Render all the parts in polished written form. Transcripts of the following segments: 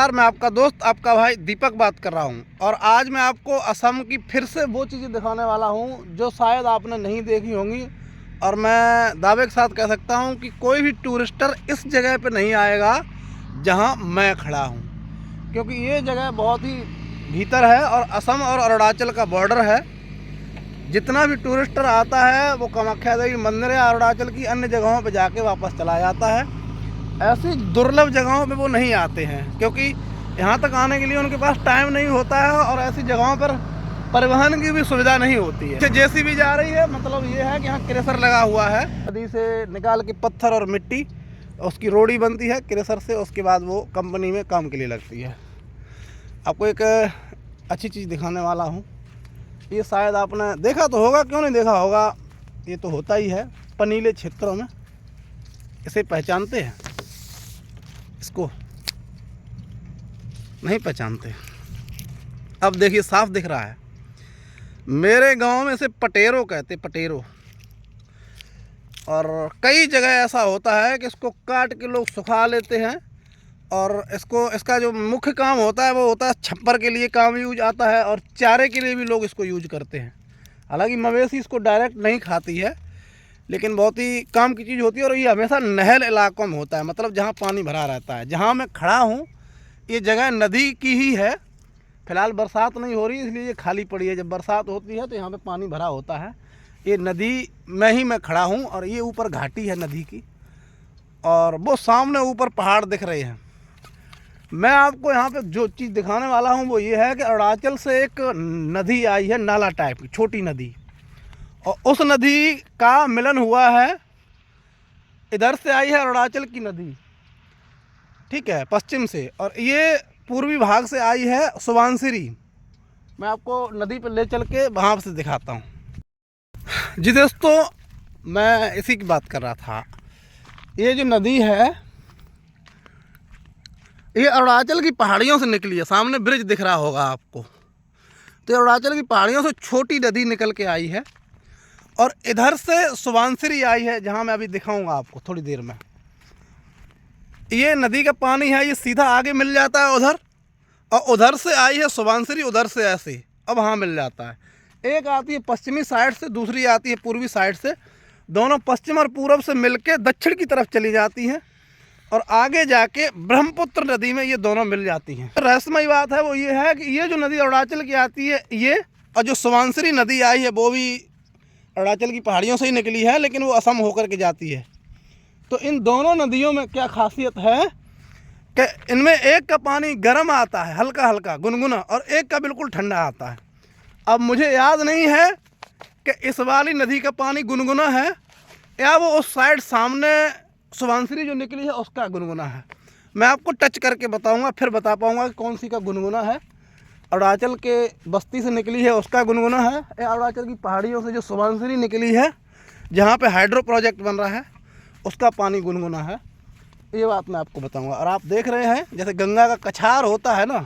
नमस्कार, मैं आपका दोस्त आपका भाई दीपक बात कर रहा हूं और आज मैं आपको असम की फिर से वो चीज़ें दिखाने वाला हूं जो शायद आपने नहीं देखी होंगी। और मैं दावे के साथ कह सकता हूं कि कोई भी टूरिस्टर इस जगह पे नहीं आएगा जहां मैं खड़ा हूं, क्योंकि ये जगह बहुत ही भीतर है और असम और अरुणाचल का बॉर्डर है। जितना भी टूरिस्टर आता है वो कामाख्या देवी मंदिर या अरुणाचल की अन्य जगहों पर जाके वापस चला जाता है। ऐसी दुर्लभ जगहों पे वो नहीं आते हैं क्योंकि यहाँ तक आने के लिए उनके पास टाइम नहीं होता है और ऐसी जगहों पर परिवहन की भी सुविधा नहीं होती है। जेसीबी जा रही है, मतलब ये है कि यहाँ क्रेशर लगा हुआ है, नदी से निकाल के पत्थर और मिट्टी उसकी रोड़ी बनती है क्रेशर से, उसके बाद वो कंपनी में काम के लिए लगती है। आपको एक अच्छी चीज़ दिखाने वाला हूँ। ये शायद आपने देखा तो होगा, क्यों नहीं देखा होगा, ये तो होता ही है पनीले क्षेत्रों में। इसे पहचानते हैं? इसको नहीं पहचानते? अब देखिए साफ दिख रहा है। मेरे गांव में इसे पटेरो कहते, पटेरो। और कई जगह ऐसा होता है कि इसको काट के लोग सुखा लेते हैं और इसका जो मुख्य काम होता है वो होता है छप्पर के लिए काम यूज आता है और चारे के लिए भी लोग इसको यूज करते हैं। हालांकि मवेशी इसको डायरेक्ट नहीं खाती है, लेकिन बहुत ही काम की चीज़ होती है और ये हमेशा नहर इलाकों में होता है, मतलब जहाँ पानी भरा रहता है। जहाँ मैं खड़ा हूँ ये जगह नदी की ही है। फिलहाल बरसात नहीं हो रही इसलिए ये खाली पड़ी है। जब बरसात होती है तो यहाँ पे पानी भरा होता है। ये नदी में ही मैं खड़ा हूँ और ये ऊपर घाटी है नदी की और वो सामने ऊपर पहाड़ दिख रहे हैं। मैं आपको यहाँ पे जो चीज़ दिखाने वाला हूँ वो ये है कि अरुणाचल से एक नदी आई है, नाला टाइप की छोटी नदी, और उस नदी का मिलन हुआ है, इधर से आई है अरुणाचल की नदी, ठीक है, पश्चिम से, और ये पूर्वी भाग से आई है सुबनसिरी। मैं आपको नदी पर ले चल के वहाँ से दिखाता हूँ। जी दोस्तों, मैं इसी की बात कर रहा था। ये जो नदी है ये अरुणाचल की पहाड़ियों से निकली है। सामने ब्रिज दिख रहा होगा आपको, तो अरुणाचल की पहाड़ियों से छोटी नदी निकल के आई है और इधर से सुबनसिरी आई है, जहां मैं अभी दिखाऊंगा आपको थोड़ी देर में। ये नदी का पानी है, ये सीधा आगे मिल जाता है उधर, और उधर से आई है सुबनसिरी, उधर से ऐसे अब वहाँ मिल जाता है। एक आती है पश्चिमी साइड से, दूसरी आती है पूर्वी साइड से। दोनों पश्चिम और पूरब से मिलके दक्षिण की तरफ चली जाती हैं और आगे जाके ब्रह्मपुत्र नदी में ये दोनों मिल जाती हैं। रहस्यमयी बात है वो ये है कि ये जो नदी अरुणाचल की आती है ये, और जो सुबनसिरी नदी आई है वो भी अरुणाचल की पहाड़ियों से ही निकली है, लेकिन वो असम होकर के जाती है। तो इन दोनों नदियों में क्या खासियत है कि इनमें एक का पानी गर्म आता है, हल्का हल्का गुनगुना, और एक का बिल्कुल ठंडा आता है। अब मुझे याद नहीं है कि इस वाली नदी का पानी गुनगुना है या वो उस साइड सामने सुबनसिरी जो निकली है उसका गुनगुना है। मैं आपको टच करके बताऊंगा, फिर बता पाऊंगा कि कौन सी का गुनगुना है। अरुणाचल के बस्ती से निकली है उसका गुनगुना है, या अरुणाचल की पहाड़ियों से जो सुबनसिरी निकली है जहाँ पे हाइड्रो प्रोजेक्ट बन रहा है उसका पानी गुनगुना है। ये बात मैं आपको बताऊंगा। और आप देख रहे हैं जैसे गंगा का कछार होता है ना,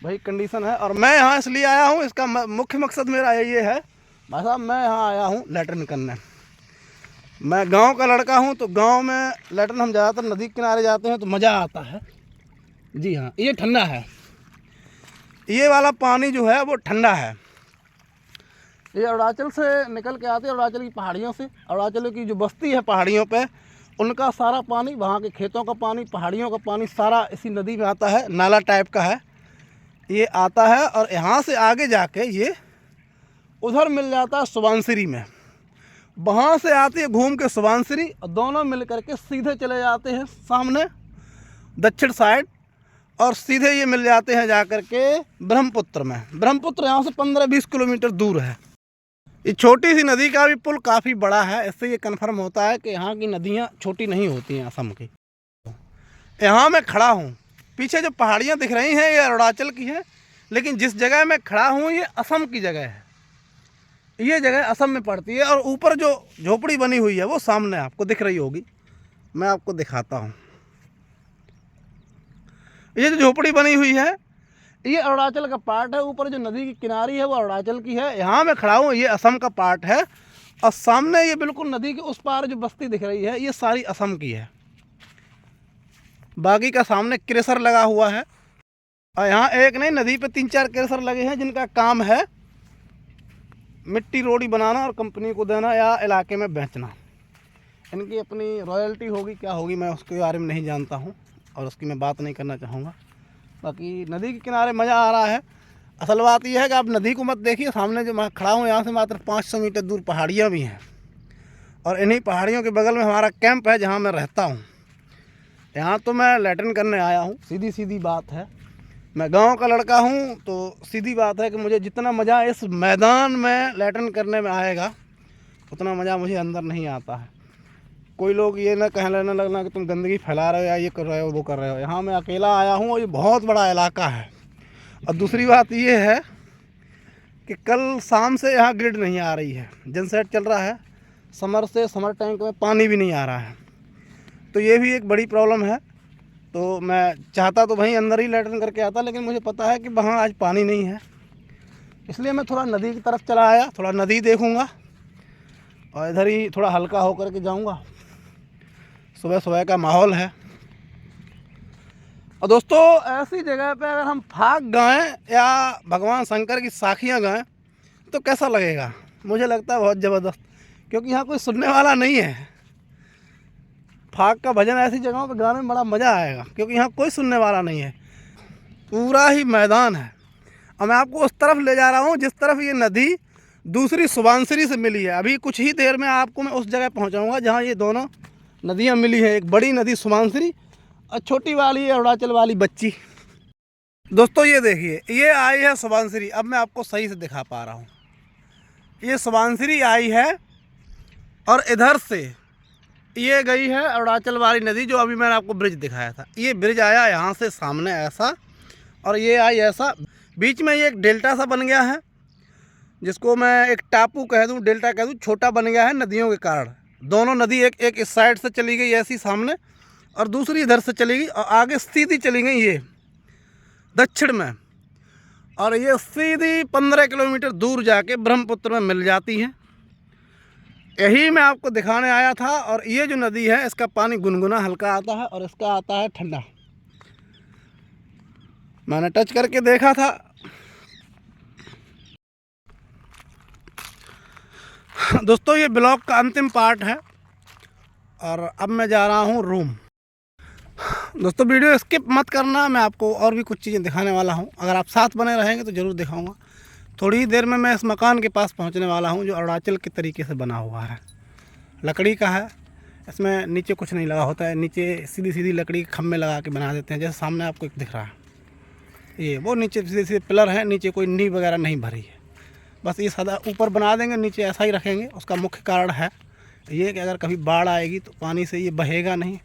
वही कंडीशन है। और मैं यहाँ इसलिए आया हूँ, इसका मुख्य मकसद मेरा ये है भाई साहब, मैं यहाँ आया हूँ लैट्रिन करने। मैं गांव का लड़का हूँ, तो गांव में लैट्रिन हम ज़्यादातर नदी के किनारे जाते हैं तो मज़ा आता है। जी हाँ, ये ठंडा है, ये वाला पानी जो है वो ठंडा है। ये अरुणाचल से निकल के आते हैं, अरुणाचल की पहाड़ियों से। अरुणाचल की जो बस्ती है पहाड़ियों पे, उनका सारा पानी, वहाँ के खेतों का पानी, पहाड़ियों का पानी सारा इसी नदी में आता है। नाला टाइप का है, ये आता है और यहाँ से आगे जाके ये उधर मिल जाता है सुबनसिरी में। वहाँ से आती है घूम के सुबनसिरी, और दोनों मिल करके सीधे चले जाते हैं सामने दक्षिण साइड, और सीधे ये मिल जाते हैं जाकर के ब्रह्मपुत्र में। ब्रह्मपुत्र यहाँ से 15-20 किलोमीटर दूर है। ये छोटी सी नदी का भी पुल काफ़ी बड़ा है, इससे ये कन्फर्म होता है कि यहाँ की नदियाँ छोटी नहीं होती हैं असम की। यहाँ मैं खड़ा हूँ, पीछे जो पहाड़ियाँ दिख रही हैं ये अरुणाचल की हैं, लेकिन जिस जगह मैं खड़ा हूँ ये असम की जगह है। ये जगह असम में पड़ती है और ऊपर जो झोपड़ी बनी हुई है वो सामने आपको दिख रही होगी, मैं आपको दिखाता हूँ। ये जो झोपड़ी बनी हुई है ये अरुणाचल का पार्ट है। ऊपर जो नदी की किनारी है वो अरुणाचल की है। यहाँ मैं खड़ा हूँ ये असम का पार्ट है, और सामने ये बिल्कुल नदी के उस पार जो बस्ती दिख रही है ये सारी असम की है। बाकी का सामने क्रेशर लगा हुआ है। और यहाँ एक नहीं, नदी पे 3-4 क्रेशर लगे हैं जिनका काम है मिट्टी रोड़ी बनाना और कंपनी को देना या इलाके में बेचना। इनकी अपनी रॉयल्टी होगी, क्या होगी मैं उसके बारे में नहीं जानता हूँ और उसकी मैं बात नहीं करना चाहूँगा। बाकी नदी के किनारे मज़ा आ रहा है। असल बात यह है कि आप नदी को मत देखिए, सामने जो मैं खड़ा हूँ यहाँ से मात्र 500 मीटर दूर पहाड़ियाँ भी हैं और इन्हीं पहाड़ियों के बगल में हमारा कैंप है जहाँ मैं रहता हूँ। यहाँ तो मैं लैट्रिन करने आया हूँ, सीधी बात है। मैं गांव का लड़का हूँ तो सीधी बात है कि मुझे जितना मज़ा इस मैदान में लैट्रिन करने में आएगा उतना मज़ा मुझे अंदर नहीं आता है। कोई लोग ये ना कहने लगना कि तुम गंदगी फैला रहे हो या ये कर रहे हो वो कर रहे हो। यहाँ मैं अकेला आया हूँ और ये बहुत बड़ा इलाका है। और दूसरी बात ये है कि कल शाम से यहाँ ग्रिड नहीं आ रही है, जनसेट चल रहा है, समर टैंक में पानी भी नहीं आ रहा है, तो ये भी एक बड़ी प्रॉब्लम है। तो मैं चाहता तो वहीं अंदर ही लैट्रिन करके आता, लेकिन मुझे पता है कि वहाँ आज पानी नहीं है, इसलिए मैं थोड़ा नदी की तरफ चला आया। थोड़ा नदी देखूँगा और इधर ही थोड़ा हल्का होकर के जाऊँगा। सुबह का माहौल है। और दोस्तों ऐसी जगह पे अगर हम फाग गाएं या भगवान शंकर की साखियाँ गाएं तो कैसा लगेगा? मुझे लगता है बहुत ज़बरदस्त, क्योंकि यहाँ कोई सुनने वाला नहीं है। फाग का भजन ऐसी जगहों पे गाने में बड़ा मज़ा आएगा, क्योंकि यहाँ कोई सुनने वाला नहीं है, पूरा ही मैदान है। और मैं आपको उस तरफ ले जा रहा हूँ जिस तरफ ये नदी दूसरी सुबानसिरी से मिली है। अभी कुछ ही देर में आपको मैं उस जगह पहुँचाऊँगा जहाँ ये दोनों नदियाँ मिली हैं, एक बड़ी नदी सुबानसिरी और छोटी वाली अरुणाचल वाली बच्ची। दोस्तों ये देखिए, ये आई है सुबानसिरी। अब मैं आपको सही से दिखा पा रहा हूँ, ये सुबानसिरी आई है और इधर से ये गई है अरुणाचल वाली नदी, जो अभी मैंने आपको ब्रिज दिखाया था। ये ब्रिज आया यहाँ से सामने ऐसा और ये आई ऐसा, बीच में ये एक डेल्टा सा बन गया है, जिसको मैं एक टापू कह दूँ, डेल्टा कह दूँ, छोटा बन गया है नदियों के कारण। दोनों नदी एक इस साइड से चली गई ऐसी सामने और दूसरी इधर से चली गई और आगे सीधी चली गई ये दक्षिण में, और ये सीधी 15 किलोमीटर दूर जाके ब्रह्मपुत्र में मिल जाती हैं। यही मैं आपको दिखाने आया था। और ये जो नदी है इसका पानी गुनगुना हल्का आता है और इसका आता है ठंडा। मैंने टच करके देखा था। दोस्तों ये ब्लॉग का अंतिम पार्ट है और अब मैं जा रहा हूँ रूम। दोस्तों वीडियो स्किप मत करना, मैं आपको और भी कुछ चीज़ें दिखाने वाला हूँ। अगर आप साथ बने रहेंगे तो ज़रूर दिखाऊंगा। थोड़ी ही देर में मैं इस मकान के पास पहुँचने वाला हूँ जो अरुणाचल के तरीके से बना हुआ है, लकड़ी का है। इसमें नीचे कुछ नहीं लगा होता है, नीचे सीधी लकड़ी के खम्भे लगा के बना देते हैं, जैसे सामने आपको एक दिख रहा है ये, वो नीचे सीधे पिलर है, नीचे कोई नींव वगैरह नहीं भरी है, बस ये सादा ऊपर बना देंगे, नीचे ऐसा ही रखेंगे। उसका मुख्य कारण है ये कि अगर कभी बाढ़ आएगी तो पानी से ये बहेगा नहीं।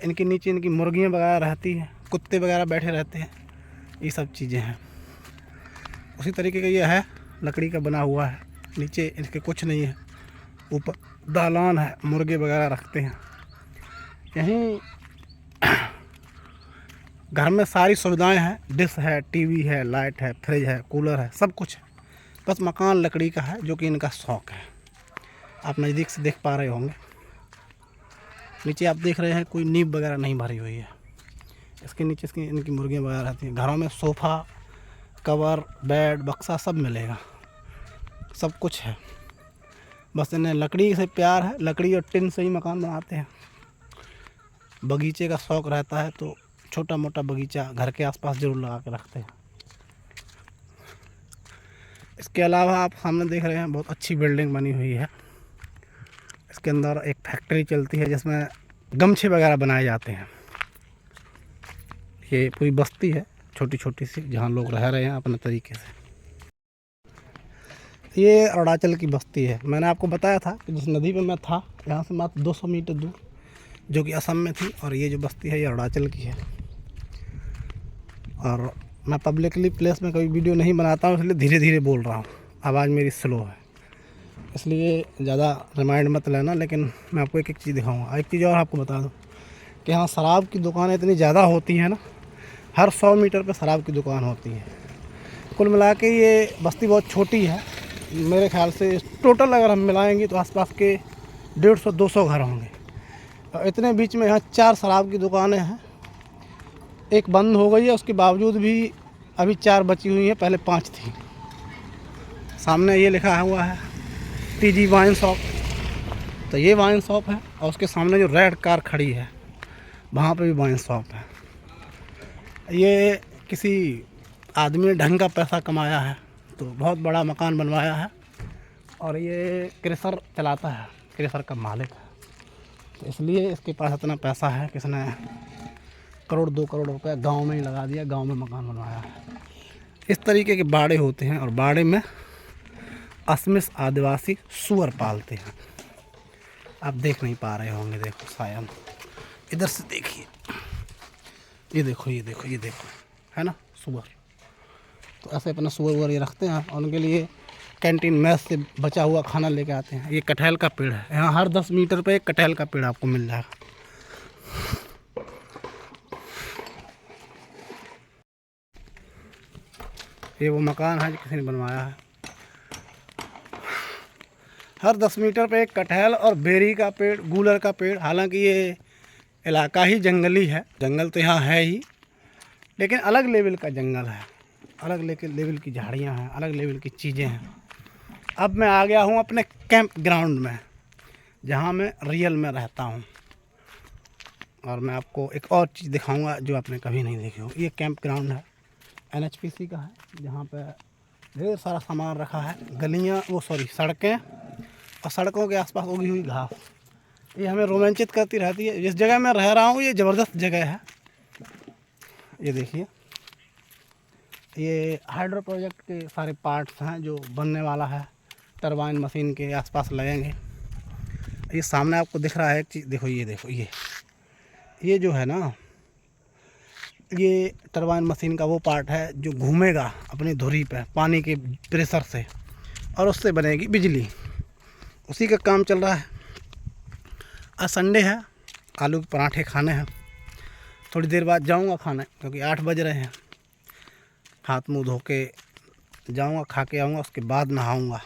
इनके नीचे इनकी मुर्गियाँ वगैरह रहती हैं, कुत्ते वगैरह बैठे रहते हैं, ये सब चीज़ें हैं। उसी तरीके का ये है, लकड़ी का बना हुआ है, नीचे इनके कुछ नहीं है, ऊपर दालान है, मुर्गे वगैरह रखते हैं। यहीं घर में सारी सुविधाएं हैं, डिश है, टीवी है, लाइट है, फ्रिज है, कूलर है, सब कुछ है। बस मकान लकड़ी का है जो कि इनका शौक़ है। आप नज़दीक से देख पा रहे होंगे, नीचे आप देख रहे हैं कोई नींव वगैरह नहीं भरी हुई है। इसके नीचे इनकी मुर्गियाँ वगैरह रहती हैं। घरों में सोफ़ा, कवर, बेड, बक्सा सब मिलेगा, सब कुछ है। बस इन्हें लकड़ी से प्यार है, लकड़ी और टिन से ही मकान बनाते हैं। बगीचे का शौक़ रहता है तो छोटा मोटा बगीचा घर के आसपास ज़रूर लगा के रखते हैं। इसके अलावा आप सामने देख रहे हैं बहुत अच्छी बिल्डिंग बनी हुई है। इसके अंदर एक फैक्ट्री चलती है जिसमें गमछे वगैरह बनाए जाते हैं। ये पूरी बस्ती है छोटी छोटी सी, जहाँ लोग रह रहे हैं अपने तरीके से। ये अरुणाचल की बस्ती है। मैंने आपको बताया था कि जिस नदी पे मैं था यहाँ से मात्र 200 मीटर दूर, जो कि असम में थी, और ये जो बस्ती है ये अरुणाचल की है। और मैं पब्लिकली प्लेस में कभी वीडियो नहीं बनाता हूँ, इसलिए धीरे धीरे बोल रहा हूँ, आवाज़ मेरी स्लो है, इसलिए ज़्यादा रिमाइंड मत लेना। लेकिन मैं आपको एक चीज़ दिखाऊंगा। एक चीज़ और आपको बता दूं कि यहाँ शराब की दुकानें इतनी ज़्यादा होती हैं ना, हर 100 मीटर पे शराब की दुकान होती है। कुल मिला के ये बस्ती बहुत छोटी है, मेरे ख्याल से टोटल अगर हम मिलाएंगे तो आसपास के 150-200 घर होंगे। और इतने बीच में यहाँ 4 शराब की दुकानें हैं एक बंद हो गई है, उसके बावजूद भी अभी 4 बची हुई हैं, पहले 5 थी। सामने ये लिखा हुआ है टीजी वाइन शॉप, तो ये वाइन शॉप है। और उसके सामने जो रेड कार खड़ी है वहाँ पे भी वाइन शॉप है। ये किसी आदमी ने ढंग का पैसा कमाया है तो बहुत बड़ा मकान बनवाया है, और ये क्रेशर चलाता है, क्रेशर का मालिक है, तो इसलिए इसके पास इतना पैसा है कि इसने 1 करोड़ 2 करोड़ रुपया गांव में ही लगा दिया, गांव में मकान बनवाया है। इस तरीके के बाड़े होते हैं, और बाड़े में असमिस आदिवासी सूअर पालते हैं। आप देख नहीं पा रहे होंगे, देखो शायद इधर से देखिए, ये देखो ये देखो ये देखो, है ना सूअर। तो ऐसे अपना सूअर वूअर ये रखते हैं, और उनके लिए कैंटीन मैस से बचा हुआ खाना लेके आते हैं। ये कटहल का पेड़ है, यहाँ हर 10 मीटर पे एक कटहल का पेड़ आपको मिल जाएगा। ये वो मकान है जो किसी ने बनवाया है। हर 10 मीटर पे एक कटहल और बेरी का पेड़, गूलर का पेड़। हालांकि ये इलाका ही जंगली है, जंगल तो यहाँ है ही, लेकिन अलग लेवल का जंगल है, अलग लेवल की झाड़ियाँ हैं, अलग लेवल की चीज़ें हैं। अब मैं आ गया हूँ अपने कैंप ग्राउंड में, जहाँ मैं रियल में रहता हूँ, और मैं आपको एक और चीज़ दिखाऊंगा जो आपने कभी नहीं देखी हो। ये कैंप ग्राउंड है, NHPC का है, जहाँ पे ढेर सारा सामान रखा है। गलियाँ सड़कें, और सड़कों के आसपास उगी हुई घास, ये हमें रोमांचित करती रहती है। जिस जगह मैं रह रहा हूँ ये ज़बरदस्त जगह है। ये देखिए, ये हाइड्रो प्रोजेक्ट के सारे पार्ट्स हैं जो बनने वाला है, टरबाइन मशीन के आसपास लगेंगे। ये सामने आपको दिख रहा है एक चीज़, देखो ये देखो, ये जो है ना, ये टरबाइन मशीन का वो पार्ट है जो घूमेगा अपनी धुरी पे पानी के प्रेशर से, और उससे बनेगी बिजली। उसी का काम चल रहा है। आज संडे है, आलू के पराठे खाने हैं। थोड़ी देर बाद जाऊंगा खाने, क्योंकि 8 बज रहे हैं। हाथ मुंह धो के जाऊँगा, खा के आऊँगा, उसके बाद नहाऊँगा।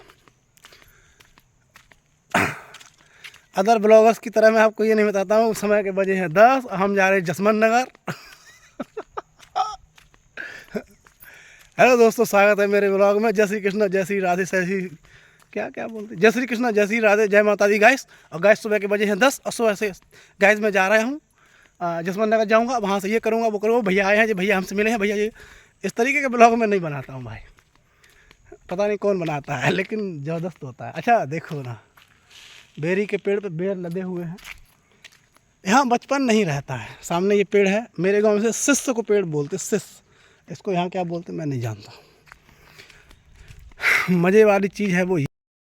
अदर ब्लॉगर्स की तरह मैं आपको ये नहीं बताता हूँ समय के बजे हैं 10, हम जा रहे हैं जसमन नगर। हेलो दोस्तों, स्वागत है मेरे ब्लॉग में। जय श्री कृष्ण, जय श्री राधे, क्या बोलते, जय श्री कृष्ण, जय श्री राधे, जय माता दी गाइस। और गाइस सुबह के बजे हैं 10, और सुबह से गाइस मैं जा रहा हूँ जसमन नगर जाऊँगा, वहाँ से ये करूँगा वो करूँगा। भैया आए हैं, जो भैया हमसे मिले हैं, भैया ये इस तरीके के ब्लॉग मैं नहीं बनाता हूँ भाई, पता नहीं कौन बनाता है, लेकिन ज़बरदस्त होता है। अच्छा देखो ना, बेरी के पेड़ पे बेर लदे हुए हैं। यहाँ बचपन नहीं रहता है। सामने ये पेड़ है, मेरे गांव में से शिष्य को पेड़ बोलते, शिष्य, इसको यहाँ क्या बोलते मैं नहीं जानता। मज़े वाली चीज़ है वो,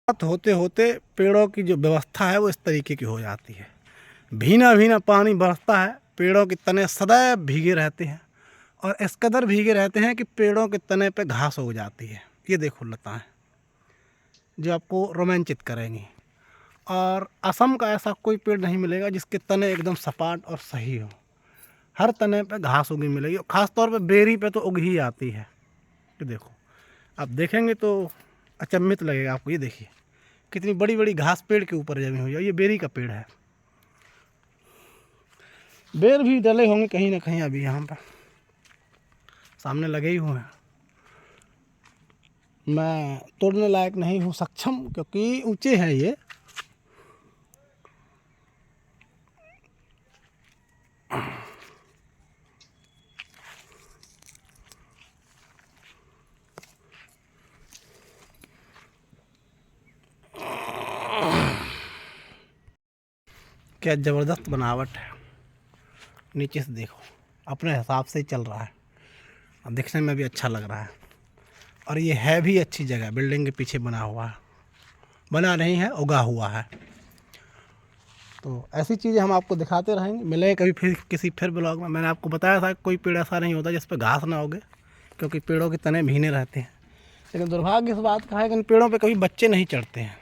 होते होते पेड़ों की जो व्यवस्था है वो इस तरीके की हो जाती है। भीना भीना पानी बरसता है, पेड़ों के तने सदैव भीगे रहते हैं, और इस कदर भीगे रहते हैं कि पेड़ों के तने पे घास हो जाती है। ये देखो लताएं जो आपको रोमांचित करेंगी। और असम का ऐसा कोई पेड़ नहीं मिलेगा जिसके तने एकदम सपाट और सही हो। हर तने पे घास उगी मिलेगी, ख़ास तौर पे बेरी पे तो उग ही आती है। ये देखो, आप देखेंगे तो अचंभित लगेगा आपको। ये देखिए कितनी बड़ी बड़ी घास पेड़ के ऊपर जमी हुई है। ये बेरी का पेड़ है। बेर भी डले होंगे कहीं ना कहीं अभी यहाँ पर, सामने लगे ही हुए हैं। मैं तोड़ने लायक नहीं हूँ सक्षम, क्योंकि ऊंचे हैं ये। क्या ज़बरदस्त बनावट है। नीचे से देखो, अपने हिसाब से ही चल रहा है, और दिखने में भी अच्छा लग रहा है। और ये है भी अच्छी जगह, बिल्डिंग के पीछे बना हुआ है, बना नहीं है, उगा हुआ है। तो ऐसी चीज़ें हम आपको दिखाते रहेंगे। मिलेंगे कभी फिर किसी फिर ब्लॉग में। मैंने आपको बताया था कोई पेड़ ऐसा नहीं होता जिस पर घास ना उगे, क्योंकि पेड़ों के तने भीने रहते हैं। लेकिन दुर्भाग्य इस बात का है कि इन पेड़ों पे कभी बच्चे नहीं चढ़ते हैं।